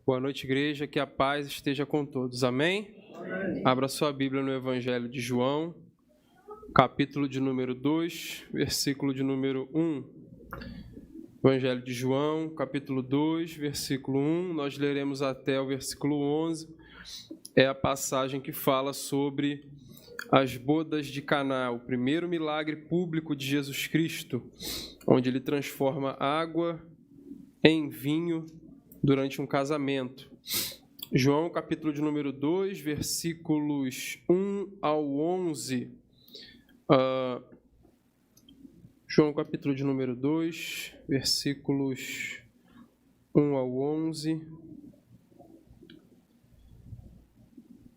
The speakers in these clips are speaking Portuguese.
Boa noite, igreja, que a paz esteja com todos. Amém? Amém. Abra sua Bíblia no Evangelho de João, capítulo de número 2, versículo de número 1. Evangelho de João, capítulo 2, versículo 1, nós leremos até o versículo 11. É a passagem que fala sobre as bodas de Caná, o primeiro milagre público de Jesus Cristo, onde ele transforma água em vinho durante um casamento. João, capítulo de número 2, versículos 1 ao 11. João, capítulo de número 2, versículos 1 ao 11.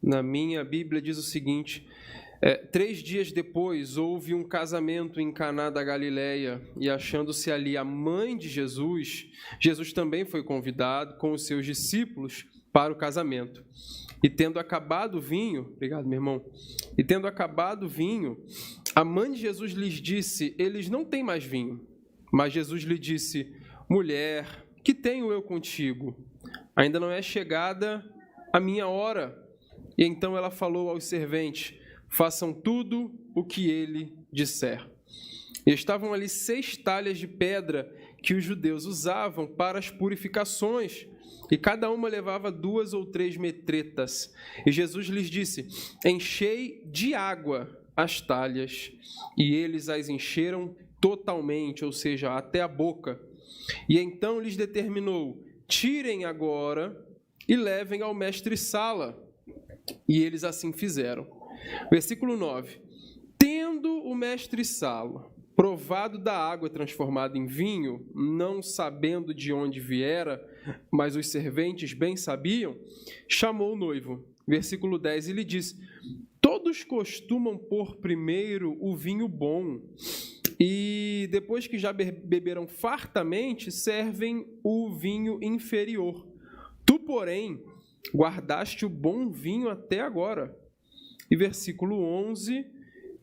Na minha Bíblia diz o seguinte: 3 dias depois houve um casamento em Caná da Galileia, e achando-se ali a mãe de Jesus, Jesus também foi convidado com os seus discípulos para o casamento. E tendo acabado o vinho, obrigado, meu irmão, e tendo acabado o vinho, a mãe de Jesus lhes disse: eles não têm mais vinho. Mas Jesus lhe disse: mulher, que tenho eu contigo? Ainda não é chegada a minha hora. E então ela falou aos serventes: façam tudo o que ele disser. E estavam ali 6 talhas de pedra que os judeus usavam para as purificações, e cada uma levava 2 ou 3 metretas. E Jesus lhes disse: enchei de água as talhas. E eles as encheram totalmente, ou seja, até a boca. E então lhes determinou: tirem agora e levem ao mestre-sala. E eles assim fizeram. Versículo 9. Tendo o mestre-sala provado da água transformada em vinho, não sabendo de onde viera, mas os serventes bem sabiam, chamou o noivo. Versículo 10, e lhe disse: todos costumam pôr primeiro o vinho bom, e depois que já beberam fartamente, servem o vinho inferior. Tu, porém, guardaste o bom vinho até agora. E versículo 11,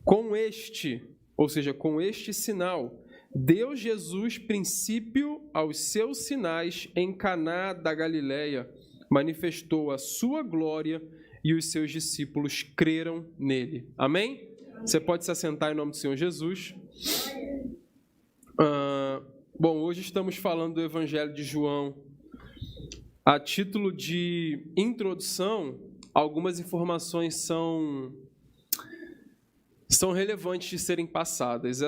com este sinal, deu Jesus princípio aos seus sinais em Caná da Galileia, manifestou a sua glória e os seus discípulos creram nele. Amém? Você pode se assentar em nome do Senhor Jesus. Bom, hoje estamos falando do Evangelho de João. A título de introdução, algumas informações são relevantes de serem passadas.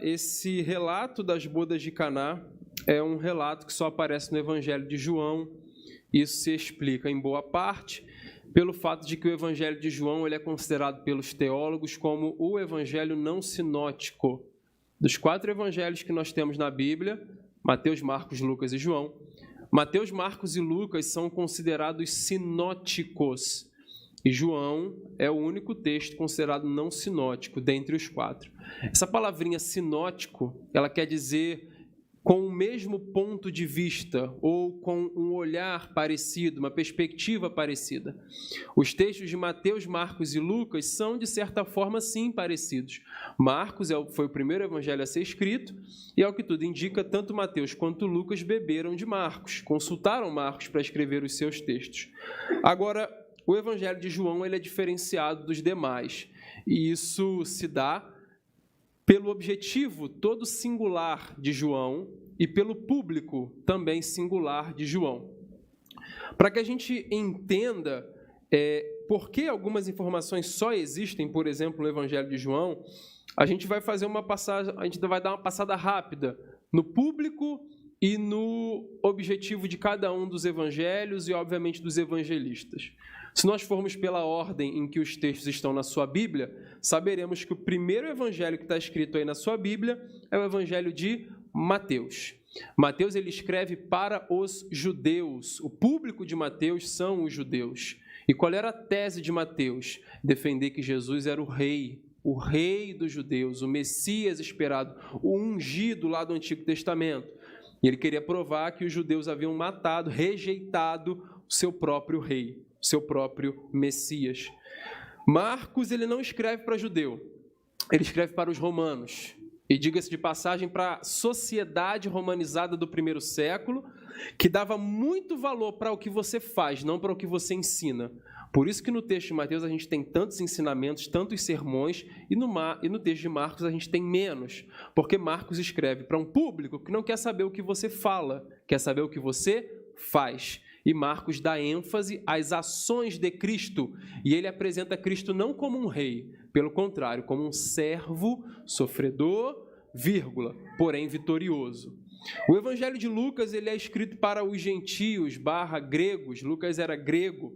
Esse relato das bodas de Caná é um relato que só aparece no Evangelho de João. Isso se explica, em boa parte, pelo fato de que o Evangelho de João ele é considerado pelos teólogos como o Evangelho não sinótico. Dos 4 evangelhos que nós temos na Bíblia, Mateus, Marcos, Lucas e João, Mateus, Marcos e Lucas são considerados sinóticos, e João é o único texto considerado não sinótico dentre os 4. Essa palavrinha sinótico, ela quer dizer com o mesmo ponto de vista ou com um olhar parecido, uma perspectiva parecida. Os textos de Mateus, Marcos e Lucas são, de certa forma, sim, parecidos. Marcos foi o primeiro evangelho a ser escrito e, ao que tudo indica, tanto Mateus quanto Lucas beberam de Marcos, consultaram Marcos para escrever os seus textos. Agora, o evangelho de João ele é diferenciado dos demais, e isso se dá pelo objetivo todo singular de João e pelo público também singular de João. Para que a gente entenda por que algumas informações só existem, por exemplo, no Evangelho de João, a gente vai dar uma passada rápida no público e no objetivo de cada um dos evangelhos e, obviamente, dos evangelistas. Se nós formos pela ordem em que os textos estão na sua Bíblia, saberemos que o primeiro evangelho que está escrito aí na sua Bíblia é o evangelho de Mateus. Mateus ele escreve para os judeus. O público de Mateus são os judeus. E qual era a tese de Mateus? Defender que Jesus era o rei dos judeus, o Messias esperado, o ungido lá do Antigo Testamento. E ele queria provar que os judeus haviam rejeitado o seu próprio rei, o seu próprio Messias. Marcos ele não escreve para judeu, ele escreve para os romanos. e diga-se de passagem, para a sociedade romanizada do primeiro século, que dava muito valor para o que você faz, não para o que você ensina. Por isso que no texto de Mateus a gente tem tantos ensinamentos, tantos sermões, e no texto de Marcos a gente tem menos, porque Marcos escreve para um público que não quer saber o que você fala, quer saber o que você faz. E Marcos dá ênfase às ações de Cristo, e ele apresenta Cristo não como um rei, pelo contrário, como um servo, sofredor, porém vitorioso. O Evangelho de Lucas ele é escrito para os gentios, gregos, Lucas era grego,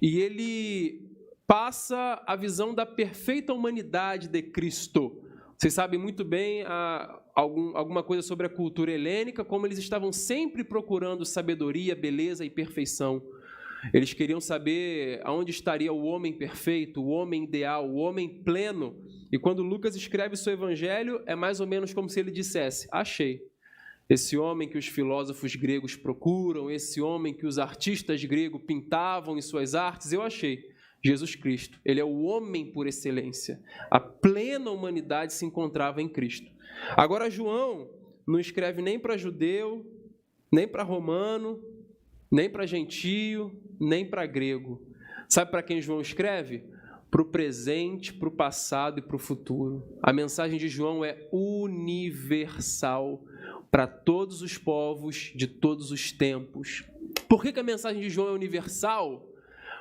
e ele passa a visão da perfeita humanidade de Cristo. Vocês sabem muito bem alguma coisa sobre a cultura helênica, como eles estavam sempre procurando sabedoria, beleza e perfeição. Eles queriam saber aonde estaria o homem perfeito, o homem ideal, o homem pleno. E quando Lucas escreve seu evangelho, é mais ou menos como se ele dissesse: achei. Esse homem que os filósofos gregos procuram, esse homem que os artistas gregos pintavam em suas artes, eu achei. Jesus Cristo, ele é o homem por excelência. A plena humanidade se encontrava em Cristo. Agora, João não escreve nem para judeu, nem para romano, nem para gentio, nem para grego. Sabe para quem João escreve? Para o presente, para o passado e para o futuro. A mensagem de João é universal para todos os povos de todos os tempos. Por que a mensagem de João é universal?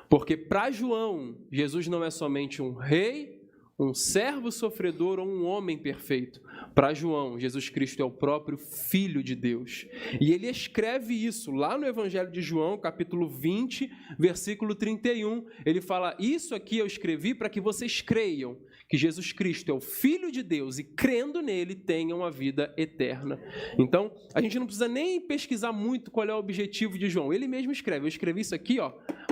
Porque para João, Jesus não é somente um rei, um servo sofredor ou um homem perfeito. Para João, Jesus Cristo é o próprio Filho de Deus. E ele escreve isso lá no Evangelho de João, capítulo 20, versículo 31. Ele fala: isso aqui eu escrevi para que vocês creiam que Jesus Cristo é o Filho de Deus e, crendo nele, tenham a vida eterna. Então, a gente não precisa nem pesquisar muito qual é o objetivo de João. Ele mesmo escreve. Eu escrevi isso aqui,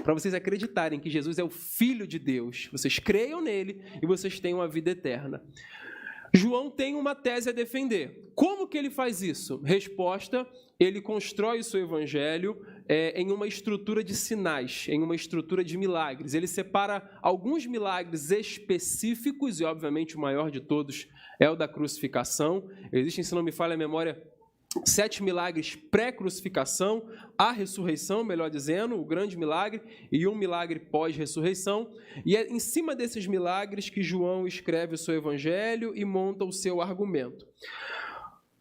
para vocês acreditarem que Jesus é o Filho de Deus. Vocês creiam nele e vocês tenham a vida eterna. João tem uma tese a defender. Como que ele faz isso? Resposta: ele constrói o seu evangelho em uma estrutura de sinais, em uma estrutura de milagres. Ele separa alguns milagres específicos, e obviamente o maior de todos é o da crucificação. Existem, se não me falha a memória, 7 milagres pré-crucificação, a ressurreição, melhor dizendo, o grande milagre, e um milagre pós-ressurreição. E é em cima desses milagres que João escreve o seu evangelho e monta o seu argumento.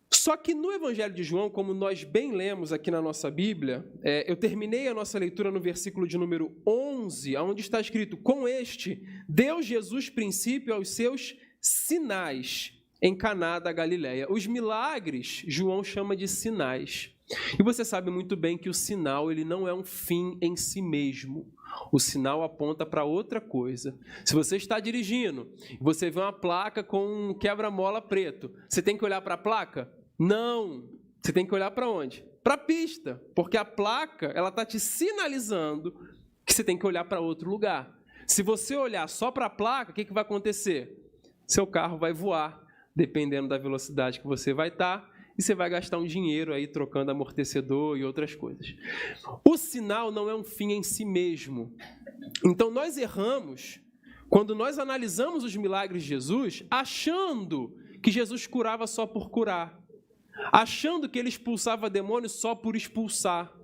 Só que no Evangelho de João, como nós bem lemos aqui na nossa Bíblia, eu terminei a nossa leitura no versículo de número 11, onde está escrito: com este, deu Jesus princípio aos seus sinais em Caná da Galileia. Os milagres, João chama de sinais. E você sabe muito bem que o sinal ele não é um fim em si mesmo. O sinal aponta para outra coisa. Se você está dirigindo e você vê uma placa com um quebra-mola preto, você tem que olhar para a placa? Não. Você tem que olhar para onde? Para a pista. Porque a placa ela está te sinalizando que você tem que olhar para outro lugar. Se você olhar só para a placa, o que vai acontecer? Seu carro vai voar, dependendo da velocidade que você vai estar, e você vai gastar um dinheiro aí trocando amortecedor e outras coisas. O sinal não é um fim em si mesmo. Então, nós erramos quando nós analisamos os milagres de Jesus achando que Jesus curava só por curar, achando que ele expulsava demônios só por expulsar,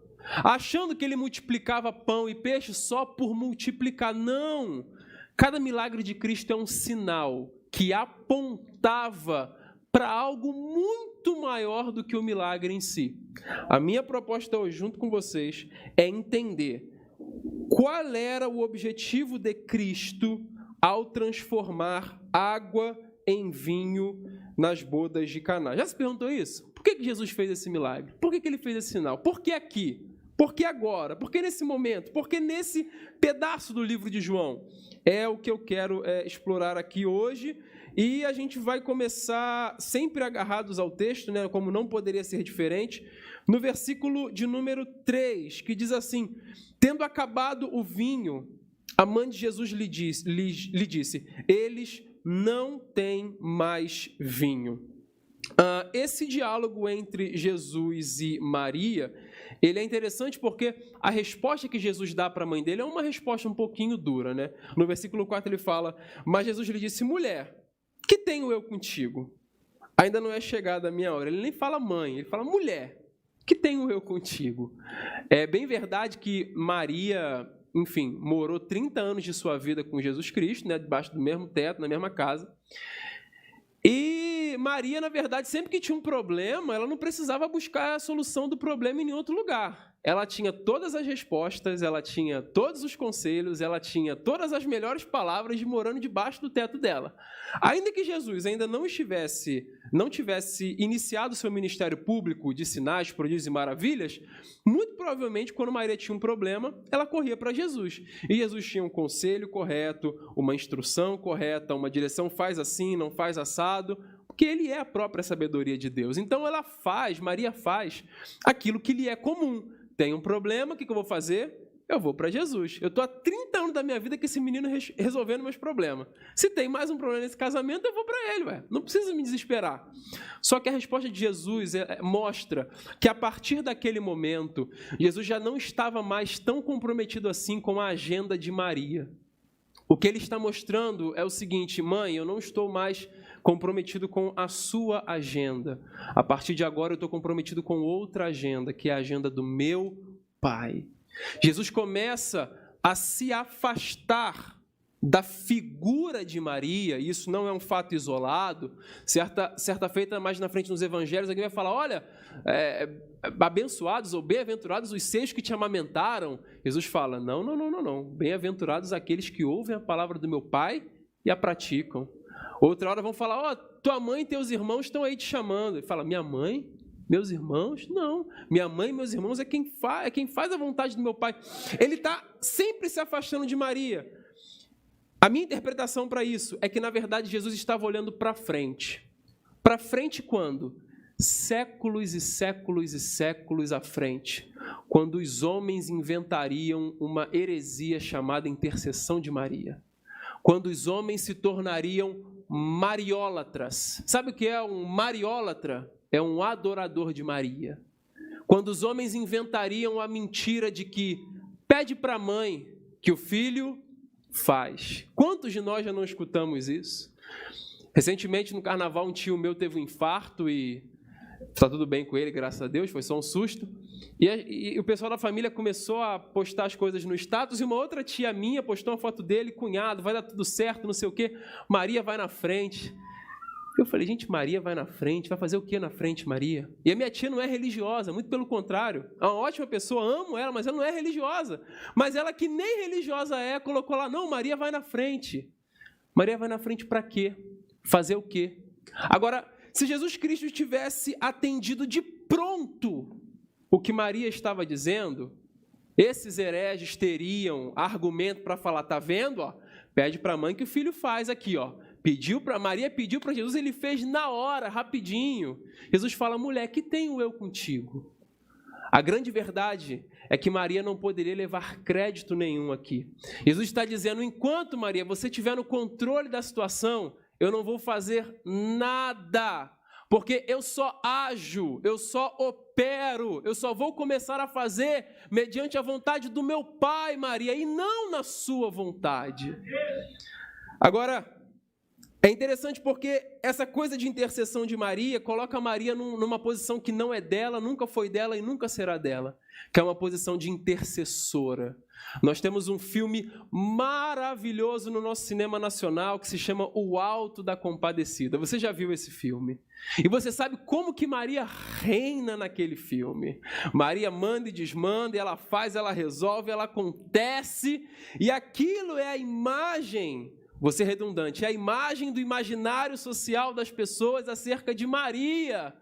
achando que ele multiplicava pão e peixe só por multiplicar. Não! Cada milagre de Cristo é um sinal que apontava para algo muito maior do que o milagre em si. A minha proposta hoje, junto com vocês, é entender qual era o objetivo de Cristo ao transformar água em vinho nas bodas de Caná. Já se perguntou isso? Por que Jesus fez esse milagre? Por que ele fez esse sinal? Por que aqui? Por que agora? Por que nesse momento? Por que nesse pedaço do livro de João? É o que eu quero explorar aqui hoje. E a gente vai começar sempre agarrados ao texto, né, como não poderia ser diferente, no versículo de número 3, que diz assim: tendo acabado o vinho, a mãe de Jesus lhe disse: eles não têm mais vinho. Esse diálogo entre Jesus e Maria, ele é interessante porque a resposta que Jesus dá para a mãe dele é uma resposta um pouquinho dura, né? No versículo 4 ele fala: mas Jesus lhe disse: mulher, que tenho eu contigo? ainda não é chegada a minha hora. Ele nem fala mãe, ele fala mulher, que tenho eu contigo? É bem verdade que Maria, enfim, morou 30 anos de sua vida com Jesus Cristo, né, debaixo do mesmo teto, na mesma casa. E Maria, na verdade, sempre que tinha um problema, ela não precisava buscar a solução do problema em nenhum outro lugar. Ela tinha todas as respostas, ela tinha todos os conselhos, ela tinha todas as melhores palavras morando debaixo do teto dela. Ainda que Jesus ainda não tivesse iniciado seu ministério público de sinais, prodígios e maravilhas, muito provavelmente, quando Maria tinha um problema, ela corria para Jesus. E Jesus tinha um conselho correto, uma instrução correta, uma direção, faz assim, não faz assado, porque ele é a própria sabedoria de Deus. Então Maria faz aquilo que lhe é comum. Tem um problema, o que eu vou fazer? Eu vou para Jesus. Eu estou há 30 anos da minha vida com esse menino resolvendo meus problemas. Se tem mais um problema nesse casamento, eu vou para ele. Ué. Não precisa me desesperar. Só que a resposta de Jesus mostra que a partir daquele momento, Jesus já não estava mais tão comprometido assim com a agenda de Maria. O que ele está mostrando é o seguinte: mãe, eu não estou mais comprometido com a sua agenda. A partir de agora eu estou comprometido com outra agenda, que é a agenda do meu Pai. Jesus começa a se afastar da figura de Maria, e isso não é um fato isolado. Certa feita, mais na frente nos evangelhos, alguém vai falar, olha, abençoados ou bem-aventurados os seios que te amamentaram. Jesus fala, não. Bem-aventurados aqueles que ouvem a palavra do meu Pai e a praticam. Outra hora vão falar, tua mãe e teus irmãos estão aí te chamando. Ele fala, minha mãe? Meus irmãos? Não. Minha mãe e meus irmãos é quem faz a vontade do meu Pai. Ele está sempre se afastando de Maria. A minha interpretação para isso é que, na verdade, Jesus estava olhando para frente. Para frente quando? Séculos e séculos e séculos à frente. Quando os homens inventariam uma heresia chamada intercessão de Maria. Quando os homens se tornariam mariólatras. Sabe o que é um mariólatra? É um adorador de Maria. Quando os homens inventariam a mentira de que pede para a mãe que o filho faz. Quantos de nós já não escutamos isso? Recentemente, no carnaval, um tio meu teve um infarto e está tudo bem com ele, graças a Deus, foi só um susto. E o pessoal da família começou a postar as coisas no status e uma outra tia minha postou uma foto dele, cunhado, vai dar tudo certo, não sei o quê, Maria vai na frente. Eu falei, gente, Maria vai na frente, vai fazer o que na frente, Maria? E a minha tia não é religiosa, muito pelo contrário, é uma ótima pessoa, amo ela, mas ela não é religiosa. Mas ela que nem religiosa colocou lá, não, Maria vai na frente. Maria vai na frente para quê? Fazer o quê? Agora, se Jesus Cristo tivesse atendido de pronto o que Maria estava dizendo, esses hereges teriam argumento para falar, tá vendo? Pede para a mãe que o filho faz aqui, Maria pediu para Jesus, ele fez na hora, rapidinho. Jesus fala, mulher, que tenho eu contigo? A grande verdade é que Maria não poderia levar crédito nenhum aqui. Jesus está dizendo, enquanto, Maria, você estiver no controle da situação, eu não vou fazer nada, porque eu só ajo, eu só opero, eu só vou começar a fazer mediante a vontade do meu Pai, Maria, e não na sua vontade. Agora, é interessante porque essa coisa de intercessão de Maria coloca Maria numa posição que não é dela, nunca foi dela e nunca será dela, que é uma posição de intercessora. Nós temos um filme maravilhoso no nosso cinema nacional que se chama O Alto da Compadecida. Você já viu esse filme? E você sabe como que Maria reina naquele filme. Maria manda e desmanda, ela faz, ela resolve, ela acontece, e aquilo é a imagem, vou ser redundante, é a imagem do imaginário social das pessoas acerca de Maria.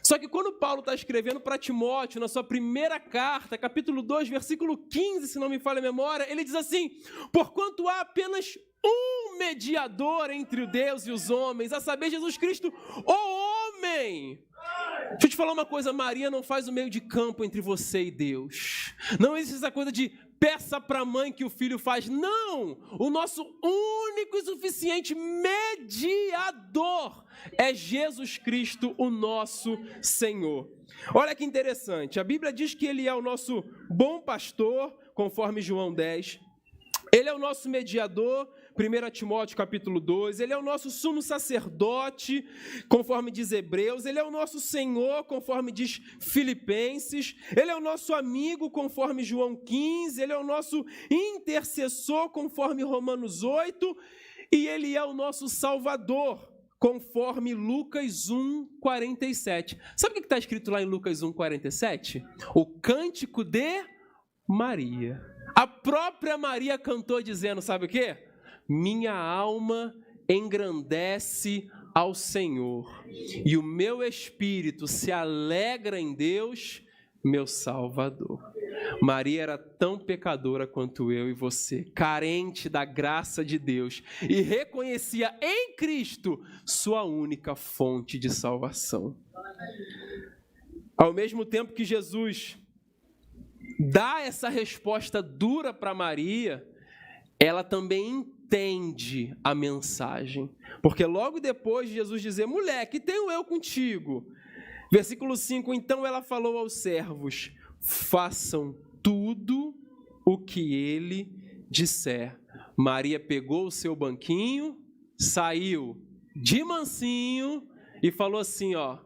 Só que quando Paulo está escrevendo para Timóteo, na sua primeira carta, capítulo 2, versículo 15, se não me falha a memória, ele diz assim, porquanto há apenas um mediador entre o Deus e os homens, a saber, Jesus Cristo, o homem. Deixa eu te falar uma coisa, Maria não faz o meio de campo entre você e Deus. Não existe essa coisa de peça para a mãe que o filho faz. Não! O nosso único e suficiente mediador é Jesus Cristo, o nosso Senhor. Olha que interessante, a Bíblia diz que Ele é o nosso bom pastor, conforme João 10. Ele é o nosso mediador 1 Timóteo capítulo 2, ele é o nosso sumo sacerdote, conforme diz Hebreus, ele é o nosso Senhor, conforme diz Filipenses, ele é o nosso amigo, conforme João 15, ele é o nosso intercessor, conforme Romanos 8, e ele é o nosso Salvador, conforme Lucas 1:47. Sabe o que está escrito lá em Lucas 1:47? O cântico de Maria. A própria Maria cantou dizendo, sabe o quê? Minha alma engrandece ao Senhor, e o meu espírito se alegra em Deus, meu Salvador. Maria era tão pecadora quanto eu e você, carente da graça de Deus, e reconhecia em Cristo sua única fonte de salvação. Ao mesmo tempo que Jesus dá essa resposta dura para Maria, ela também entende a mensagem. Porque logo depois de Jesus dizer, mulher, que tenho eu contigo? Versículo 5, então ela falou aos servos, façam tudo o que ele disser. Maria pegou o seu banquinho, saiu de mansinho e falou assim, ó,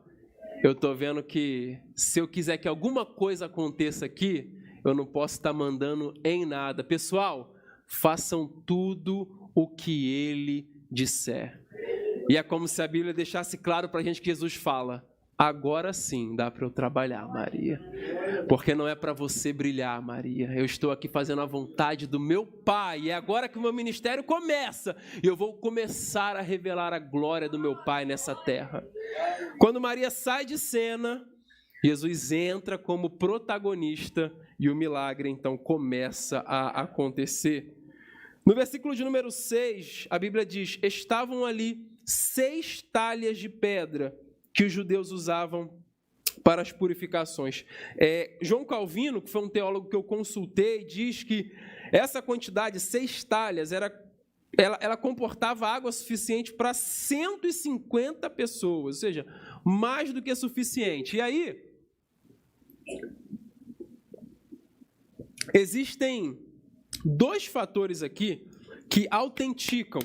eu estou vendo que se eu quiser que alguma coisa aconteça aqui, eu não posso estar mandando em nada. Pessoal, façam tudo o que ele disser. E é como se a Bíblia deixasse claro para a gente que Jesus fala, agora sim dá para eu trabalhar, Maria. Porque não é para você brilhar, Maria. Eu estou aqui fazendo a vontade do meu Pai. E é agora que o meu ministério começa. E eu vou começar a revelar a glória do meu Pai nessa terra. Quando Maria sai de cena, Jesus entra como protagonista e o milagre então começa a acontecer. No versículo de número 6, a Bíblia diz, estavam ali 6 talhas de pedra que os judeus usavam para as purificações. João Calvino, que foi um teólogo que eu consultei, diz que essa quantidade, 6 talhas, ela comportava água suficiente para 150 pessoas, ou seja, mais do que suficiente. E aí, existem 2 fatores aqui que autenticam,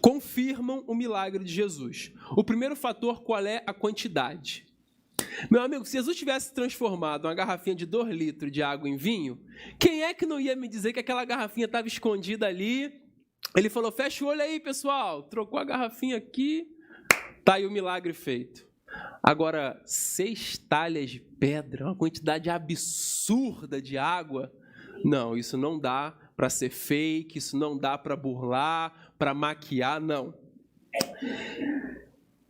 confirmam o milagre de Jesus. O primeiro fator, qual é? A quantidade. Meu amigo, se Jesus tivesse transformado uma garrafinha de 2 litros de água em vinho, quem é que não ia me dizer que aquela garrafinha estava escondida ali? Ele falou, fecha o olho aí, pessoal. Trocou a garrafinha aqui, tá aí o milagre feito. Agora, 6 talhas de pedra, uma quantidade absurda de água, não, isso não dá para ser fake, isso não dá para burlar, para maquiar, não.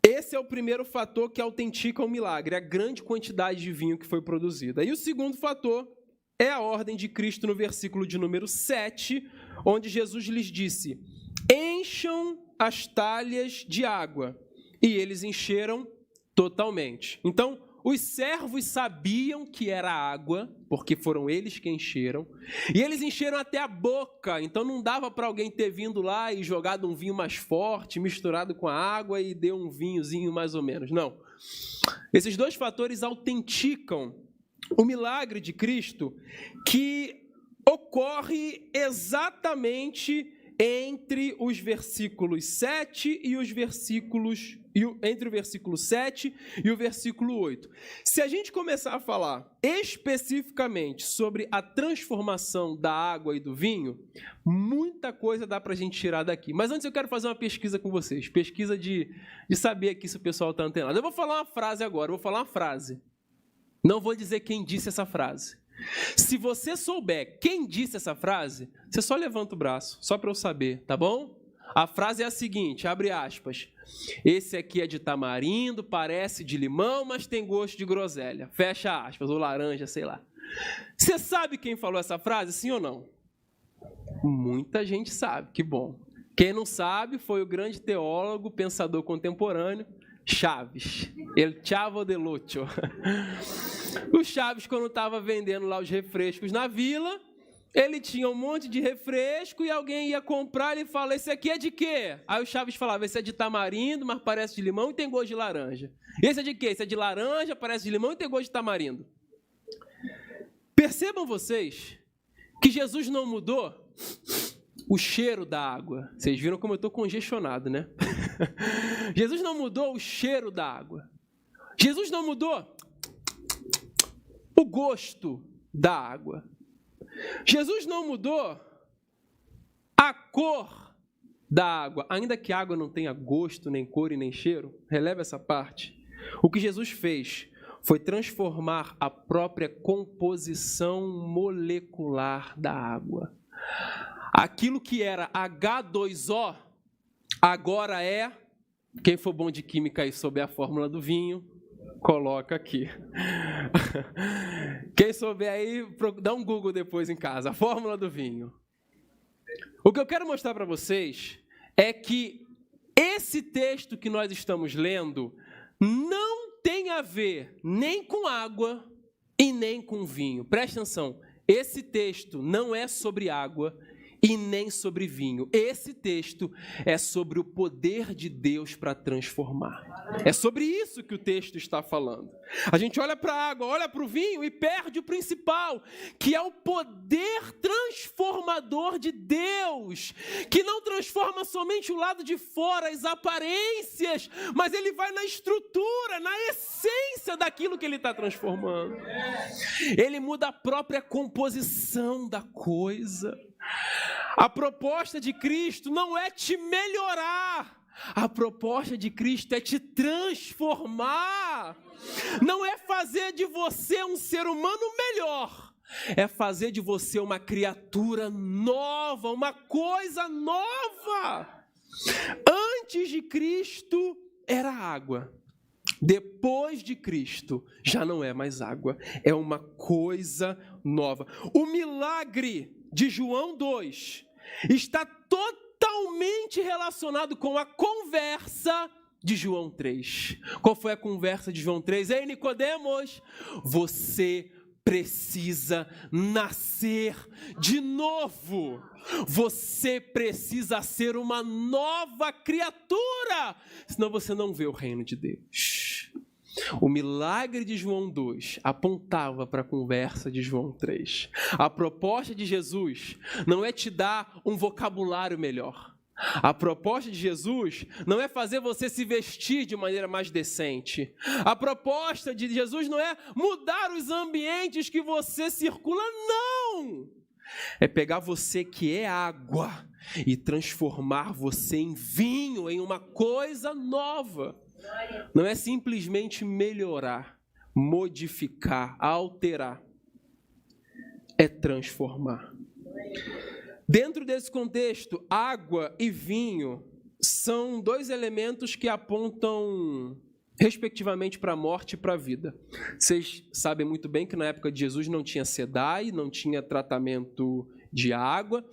Esse é o primeiro fator que autentica o milagre, a grande quantidade de vinho que foi produzida. E o segundo fator é a ordem de Cristo no versículo de número 7, onde Jesus lhes disse, encham as talhas de água. E eles encheram totalmente. Então, os servos sabiam que era água, porque foram eles que encheram, e eles encheram até a boca, então não dava para alguém ter vindo lá e jogado um vinho mais forte, misturado com a água e deu um vinhozinho mais ou menos, não. Esses 2 fatores autenticam o milagre de Cristo, que ocorre exatamente entre os versículos 7 e os versículos, entre o versículo 7 e o versículo 8. Se a gente começar a falar especificamente sobre a transformação da água e do vinho, muita coisa dá para a gente tirar daqui. Mas antes eu quero fazer uma pesquisa com vocês, pesquisa de saber aqui se o pessoal está antenado. Eu vou falar uma frase agora, Não vou dizer quem disse essa frase. Se você souber quem disse essa frase, você só levanta o braço, só para eu saber, tá bom? A frase é a seguinte, abre aspas. Esse aqui é de tamarindo, parece de limão, mas tem gosto de groselha. Fecha aspas, ou laranja, sei lá. Você sabe quem falou essa frase, sim ou não? Muita gente sabe, que bom. Quem não sabe foi o grande teólogo, pensador contemporâneo, Chaves, El Chavo del Ocho. O Chaves, quando estava vendendo lá os refrescos na vila, ele tinha um monte de refresco e alguém ia comprar e fala, esse aqui é de quê? Aí o Chaves falava, esse é de tamarindo, mas parece de limão e tem gosto de laranja. Esse é de quê? Esse é de laranja, parece de limão e tem gosto de tamarindo. Percebam vocês que Jesus não mudou o cheiro da água. Vocês viram como eu estou congestionado, né? Jesus não mudou o cheiro da água. Jesus não mudou o gosto da água. Jesus não mudou a cor da água. Ainda que a água não tenha gosto, nem cor e nem cheiro, releva essa parte. O que Jesus fez foi transformar a própria composição molecular da água. Aquilo que era H2O, agora é... Quem for bom de química e souber a fórmula do vinho, coloca aqui. Quem souber aí, dá um Google depois em casa, a fórmula do vinho. O que eu quero mostrar para vocês é que esse texto que nós estamos lendo não tem a ver nem com água e nem com vinho. Preste atenção, esse texto não é sobre água e nem sobre vinho. Esse texto é sobre o poder de Deus para transformar. É sobre isso que o texto está falando. A gente olha para a água, olha para o vinho e perde o principal, que é o poder transformador de Deus, que não transforma somente o lado de fora, as aparências, mas ele vai na estrutura, na essência daquilo que ele está transformando. Ele muda a própria composição da coisa. A proposta de Cristo não é te melhorar, a proposta de Cristo é te transformar. Não é fazer de você um ser humano melhor, é fazer de você uma criatura nova, uma coisa nova. Antes de Cristo era água. Depois de Cristo, já não é mais água, é uma coisa nova. O milagre de João 2 está totalmente relacionado com a conversa de João 3. Qual foi a conversa de João 3? Ei, Nicodemos, você precisa nascer de novo. Você precisa ser uma nova criatura, senão você não vê o reino de Deus. O milagre de João 2 apontava para a conversa de João 3. A proposta de Jesus não é te dar um vocabulário melhor. A proposta de Jesus não é fazer você se vestir de maneira mais decente. A proposta de Jesus não é mudar os ambientes que você circula, não! É pegar você que é água e transformar você em vinho, em uma coisa nova. Não é simplesmente melhorar, modificar, alterar. É transformar. Dentro desse contexto, água e vinho são dois elementos que apontam, respectivamente, para a morte e para a vida. Vocês sabem muito bem que na época de Jesus não tinha SEDAI, não tinha tratamento de água,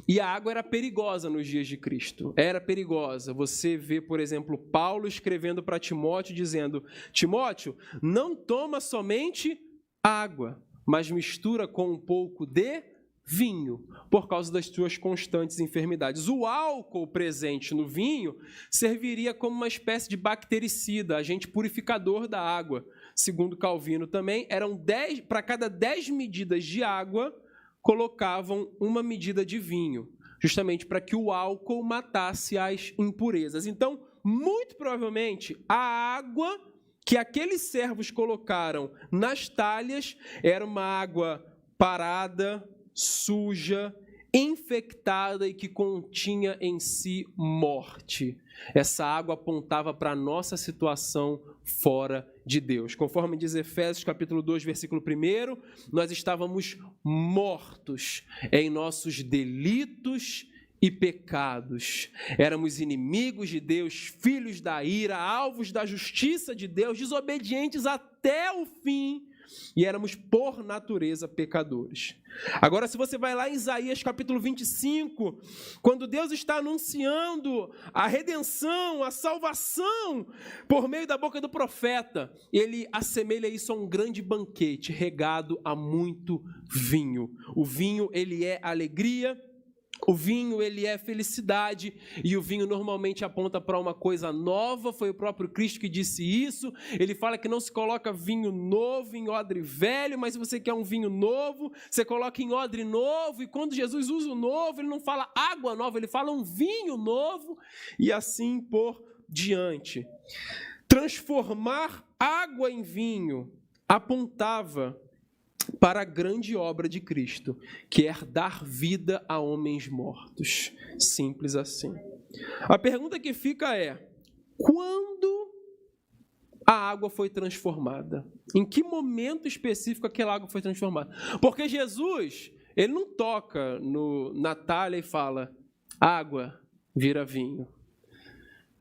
e a água era perigosa nos dias de Cristo. Era perigosa. Você vê, por exemplo, Paulo escrevendo para Timóteo, dizendo: Timóteo, não toma somente água, mas mistura com um pouco de vinho, por causa das suas constantes enfermidades. O álcool presente no vinho serviria como uma espécie de bactericida, agente purificador da água. Segundo Calvino também, eram 10, para cada 10 medidas de água, colocavam uma medida de vinho, justamente para que o álcool matasse as impurezas. Então, muito provavelmente, a água que aqueles servos colocaram nas talhas era uma água parada, suja, infectada e que continha em si morte. Essa água apontava para a nossa situação fora de Deus. Conforme diz Efésios capítulo 2, versículo 1, nós estávamos mortos em nossos delitos e pecados. Éramos inimigos de Deus, filhos da ira, alvos da justiça de Deus, desobedientes até o fim, e éramos por natureza pecadores. Agora, se você vai lá em Isaías capítulo 25, quando Deus está anunciando a redenção, a salvação, por meio da boca do profeta, ele assemelha isso a um grande banquete regado a muito vinho. O vinho, ele é alegria, O vinho, ele é felicidade, e o vinho normalmente aponta para uma coisa nova. Foi o próprio Cristo que disse isso. Ele fala que não se coloca vinho novo em odre velho, mas se você quer um vinho novo, você coloca em odre novo. E quando Jesus usa o novo, ele não fala água nova, ele fala um vinho novo, e assim por diante. Transformar água em vinho apontava para a grande obra de Cristo, que é dar vida a homens mortos. Simples assim. A pergunta que fica é: quando a água foi transformada? Em que momento específico aquela água foi transformada? Porque Jesus, ele não toca na talha e fala, água vira vinho.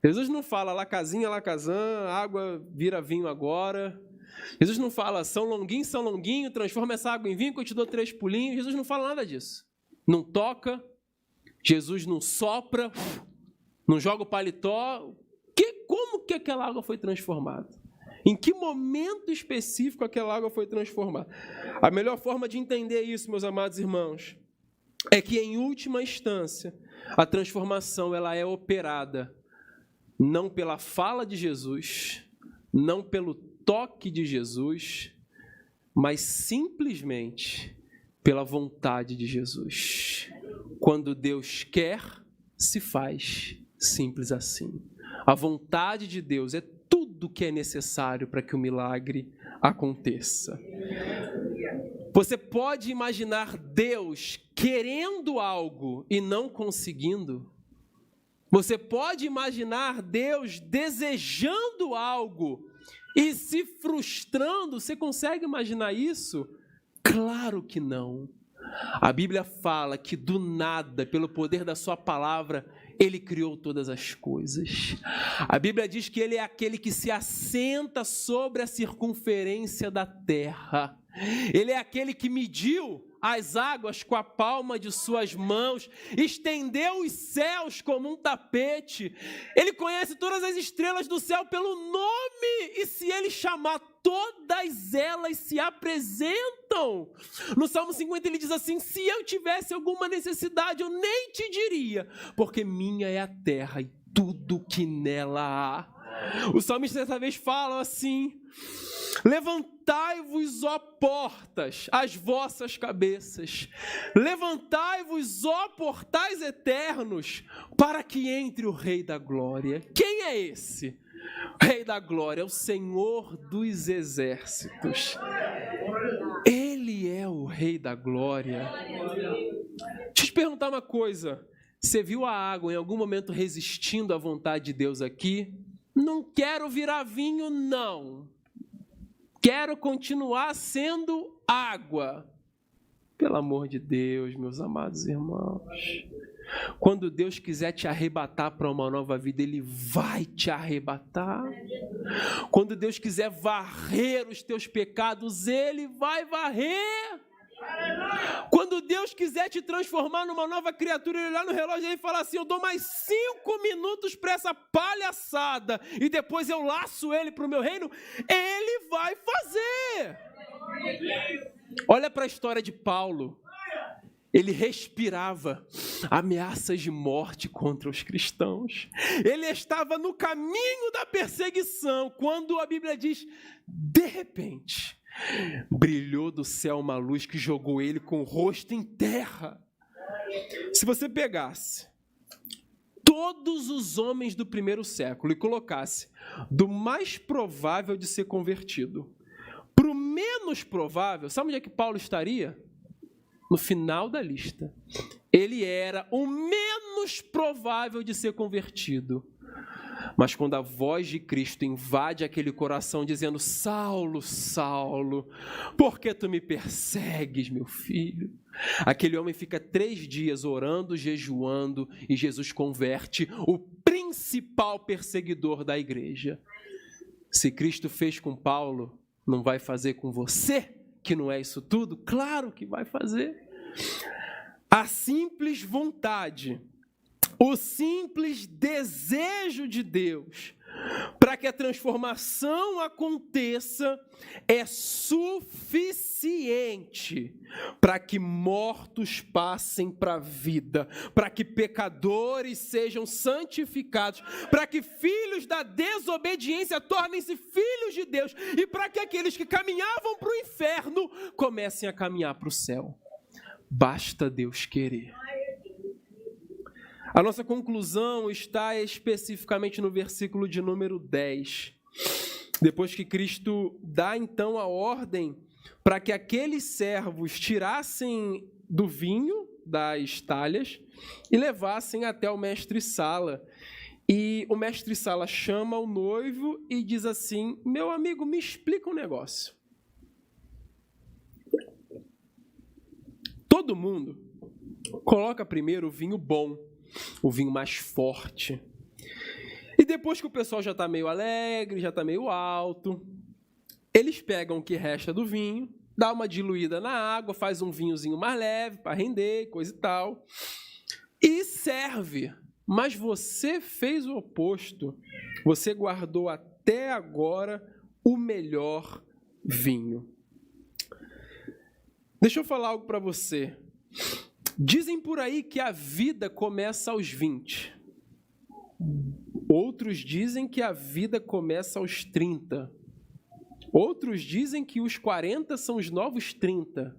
Jesus não fala, lacazinha, lacazã, água vira vinho agora. Jesus não fala, São Longuinho, transforma essa água em vinho que eu te dou 3 pulinhos. Jesus não fala nada disso. Não toca, Jesus não sopra, não joga o paletó. Como que aquela água foi transformada? Em que momento específico aquela água foi transformada? A melhor forma de entender isso, meus amados irmãos, é que, em última instância, a transformação ela é operada não pela fala de Jesus, não pelo toque de Jesus, mas simplesmente pela vontade de Jesus. Quando Deus quer, se faz. Simples assim. A vontade de Deus é tudo que é necessário para que o milagre aconteça. Você pode imaginar Deus querendo algo e não conseguindo? Você pode imaginar Deus desejando algo e se frustrando? Você consegue imaginar isso? Claro que não. A Bíblia fala que do nada, pelo poder da sua palavra, Ele criou todas as coisas. A Bíblia diz que Ele é aquele que se assenta sobre a circunferência da terra. Ele é aquele que mediu as águas com a palma de suas mãos, estendeu os céus como um tapete. Ele conhece todas as estrelas do céu pelo nome, e se Ele chamar, todas elas se apresentam. No Salmo 50 ele diz assim, se eu tivesse alguma necessidade, eu nem te diria, porque minha é a terra e tudo que nela há. O salmista dessa vez fala assim, levantai-vos, ó portas, as vossas cabeças. Levantai-vos, ó portais eternos, para que entre o Rei da Glória. Quem é esse? O Rei da Glória é o Senhor dos Exércitos. Ele é o Rei da Glória. Deixa eu te perguntar uma coisa. Você viu a água em algum momento resistindo à vontade de Deus aqui? Não quero virar vinho, não. Quero continuar sendo água. Pelo amor de Deus, meus amados irmãos. Quando Deus quiser te arrebatar para uma nova vida, Ele vai te arrebatar. Quando Deus quiser varrer os teus pecados, Ele vai varrer. Quando Deus quiser te transformar numa nova criatura, Ele olhar no relógio e falar assim, eu dou mais 5 minutos para essa palhaçada e depois eu laço ele para o meu reino, Ele vai fazer. Olha para a história de Paulo. Ele respirava ameaças de morte contra os cristãos. Ele estava no caminho da perseguição, quando a Bíblia diz, de repente, brilhou do céu uma luz que jogou ele com o rosto em terra. Se você pegasse todos os homens do primeiro século e colocasse do mais provável de ser convertido para o menos provável, sabe onde é que Paulo estaria? No final da lista. Ele era o menos provável de ser convertido. Mas quando a voz de Cristo invade aquele coração dizendo, Saulo, Saulo, por que tu me persegues, meu filho? Aquele homem fica 3 dias orando, jejuando, e Jesus converte o principal perseguidor da igreja. Se Cristo fez com Paulo, não vai fazer com você? Que não é isso tudo? Claro que vai fazer. A simples vontade, o simples desejo de Deus para que a transformação aconteça, é suficiente para que mortos passem para a vida, para que pecadores sejam santificados, para que filhos da desobediência tornem-se filhos de Deus e para que aqueles que caminhavam para o inferno comecem a caminhar para o céu. Basta Deus querer. A nossa conclusão está especificamente no versículo de número 10. Depois que Cristo dá então a ordem para que aqueles servos tirassem do vinho das talhas e levassem até o mestre-sala. E o mestre-sala chama o noivo e diz assim: meu amigo, me explica um negócio. Todo mundo coloca primeiro o vinho bom, o vinho mais forte. E depois que o pessoal já está meio alegre, já está meio alto, eles pegam o que resta do vinho, dá uma diluída na água, faz um vinhozinho mais leve para render, coisa e tal, e serve. Mas você fez o oposto. Você guardou até agora o melhor vinho. Deixa eu falar algo para você. Dizem por aí que a vida começa aos 20. Outros dizem que a vida começa aos 30. Outros dizem que os 40 são os novos 30.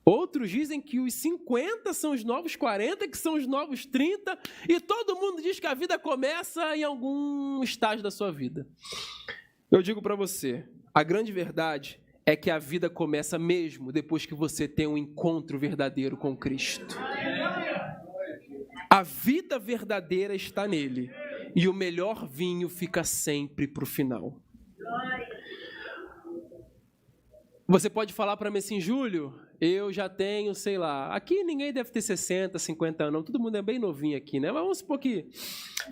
Outros dizem que os 50 são os novos 40, que são os novos 30. E todo mundo diz que a vida começa em algum estágio da sua vida. Eu digo para você, a grande verdade é que a vida começa mesmo depois que você tem um encontro verdadeiro com Cristo. A vida verdadeira está nele. E o melhor vinho fica sempre para o final. Você pode falar para mim assim: Júlio, eu já tenho, sei lá, aqui ninguém deve ter 60, 50 anos, não, todo mundo é bem novinho aqui, né? Mas vamos supor que,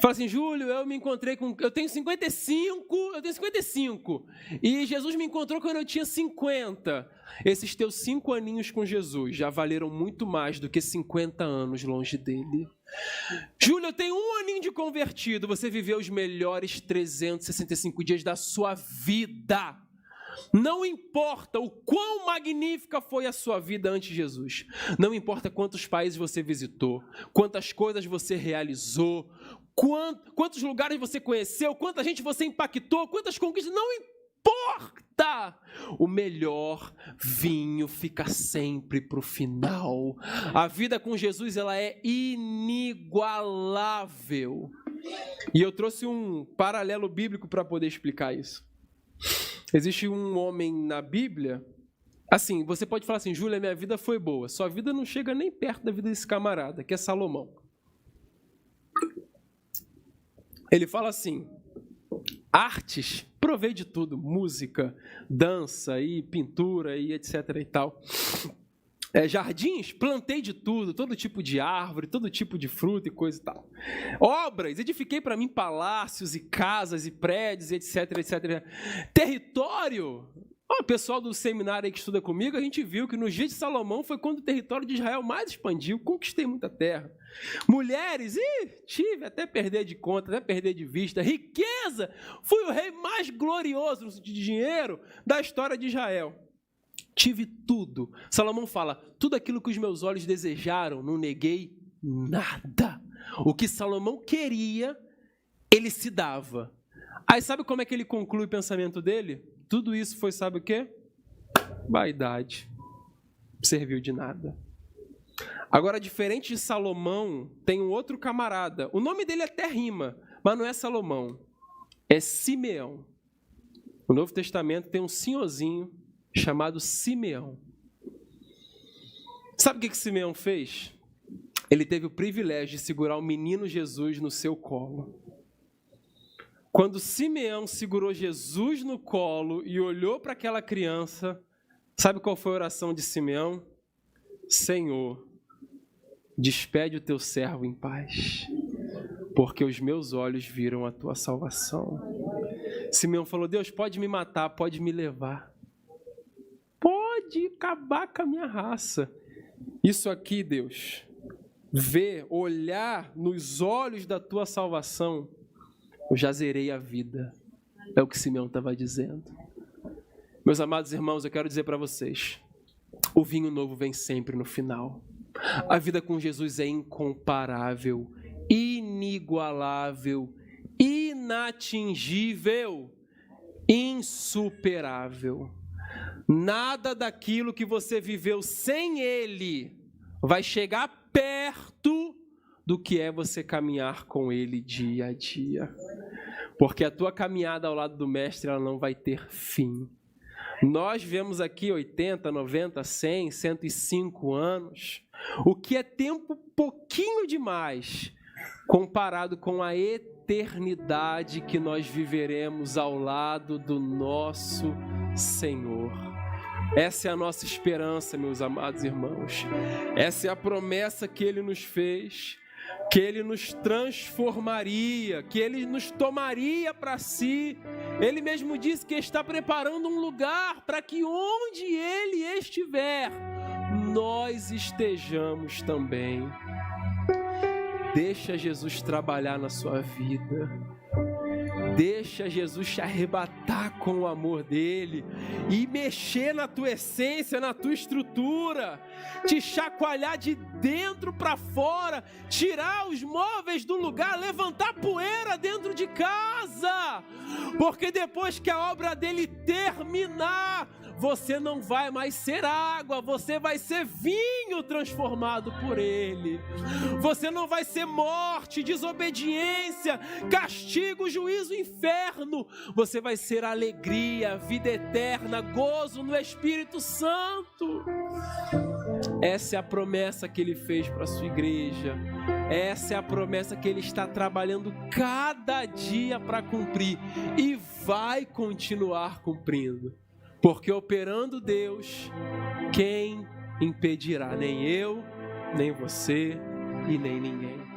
fala assim: Júlio, eu tenho 55, e Jesus me encontrou quando eu tinha 50. Esses teus 5 aninhos com Jesus já valeram muito mais do que 50 anos longe dele. Júlio, eu tenho 1 aninho de convertido, você viveu os melhores 365 dias da sua vida. Não importa o quão magnífica foi a sua vida antes de Jesus. Não importa quantos países você visitou, quantas coisas você realizou, quantos lugares você conheceu, quanta gente você impactou, quantas conquistas. Não importa. O melhor vinho fica sempre para o final. A vida com Jesus, ela é inigualável. E eu trouxe um paralelo bíblico para poder explicar isso. Existe um homem na Bíblia, assim, você pode falar assim: Júlia, minha vida foi boa. Sua vida não chega nem perto da vida desse camarada, que é Salomão. Ele fala assim: artes, provei de tudo, música, dança e pintura e etc e tal. Jardins, plantei de tudo, todo tipo de árvore, todo tipo de fruta e coisa e tal. Obras, edifiquei para mim palácios e casas e prédios, etc, etc. Território, o pessoal do seminário aí que estuda comigo, a gente viu que no dia de Salomão foi quando o território de Israel mais expandiu, conquistei muita terra. Mulheres, tive até perder de conta, até perder de vista. Riqueza, fui o rei mais glorioso no sentido de dinheiro da história de Israel. Tive tudo. Salomão fala: tudo aquilo que os meus olhos desejaram, não neguei nada. O que Salomão queria, ele se dava. Aí sabe como é que ele conclui o pensamento dele? Tudo isso foi, sabe o quê? Vaidade. Não serviu de nada. Agora, diferente de Salomão, tem um outro camarada. O nome dele até rima, mas não é Salomão. É Simeão. No Novo Testamento tem um senhorzinho chamado Simeão. Sabe o que Simeão fez? Ele teve o privilégio de segurar o menino Jesus no seu colo. Quando Simeão segurou Jesus no colo e olhou para aquela criança, sabe qual foi a oração de Simeão? Senhor, despede o teu servo em paz, porque os meus olhos viram a tua salvação. Simeão falou: Deus, pode me matar, pode me levar. Pode acabar com a minha raça. Isso aqui, Deus, ver, olhar nos olhos da tua salvação, Eu já zerei a vida. É o que Simeão estava dizendo. Meus amados irmãos, eu quero dizer para vocês, o vinho novo vem sempre no final. A vida com Jesus é incomparável, inigualável, inatingível, insuperável. Nada daquilo que você viveu sem Ele vai chegar perto do que é você caminhar com Ele dia a dia. Porque a tua caminhada ao lado do Mestre, ela não vai ter fim. Nós vemos aqui 80, 90, 100, 105 anos, o que é tempo pouquinho demais, comparado com a eternidade que nós viveremos ao lado do nosso Senhor. Essa é a nossa esperança, meus amados irmãos. Essa é a promessa que Ele nos fez, que Ele nos transformaria, que Ele nos tomaria para si. Ele mesmo disse que está preparando um lugar para que onde Ele estiver, nós estejamos também. Deixa Jesus trabalhar na sua vida. Deixa Jesus te arrebatar com o amor dele e mexer na tua essência, na tua estrutura, te chacoalhar de dentro para fora, tirar os móveis do lugar, levantar poeira dentro de casa, porque depois que a obra dele terminar, você não vai mais ser água, você vai ser vinho transformado por Ele. Você não vai ser morte, desobediência, castigo, juízo, inferno. Você vai ser alegria, vida eterna, gozo no Espírito Santo. Essa é a promessa que Ele fez para a sua igreja. Essa é a promessa que Ele está trabalhando cada dia para cumprir e vai continuar cumprindo. Porque operando Deus, quem impedirá? Nem eu, nem você e nem ninguém.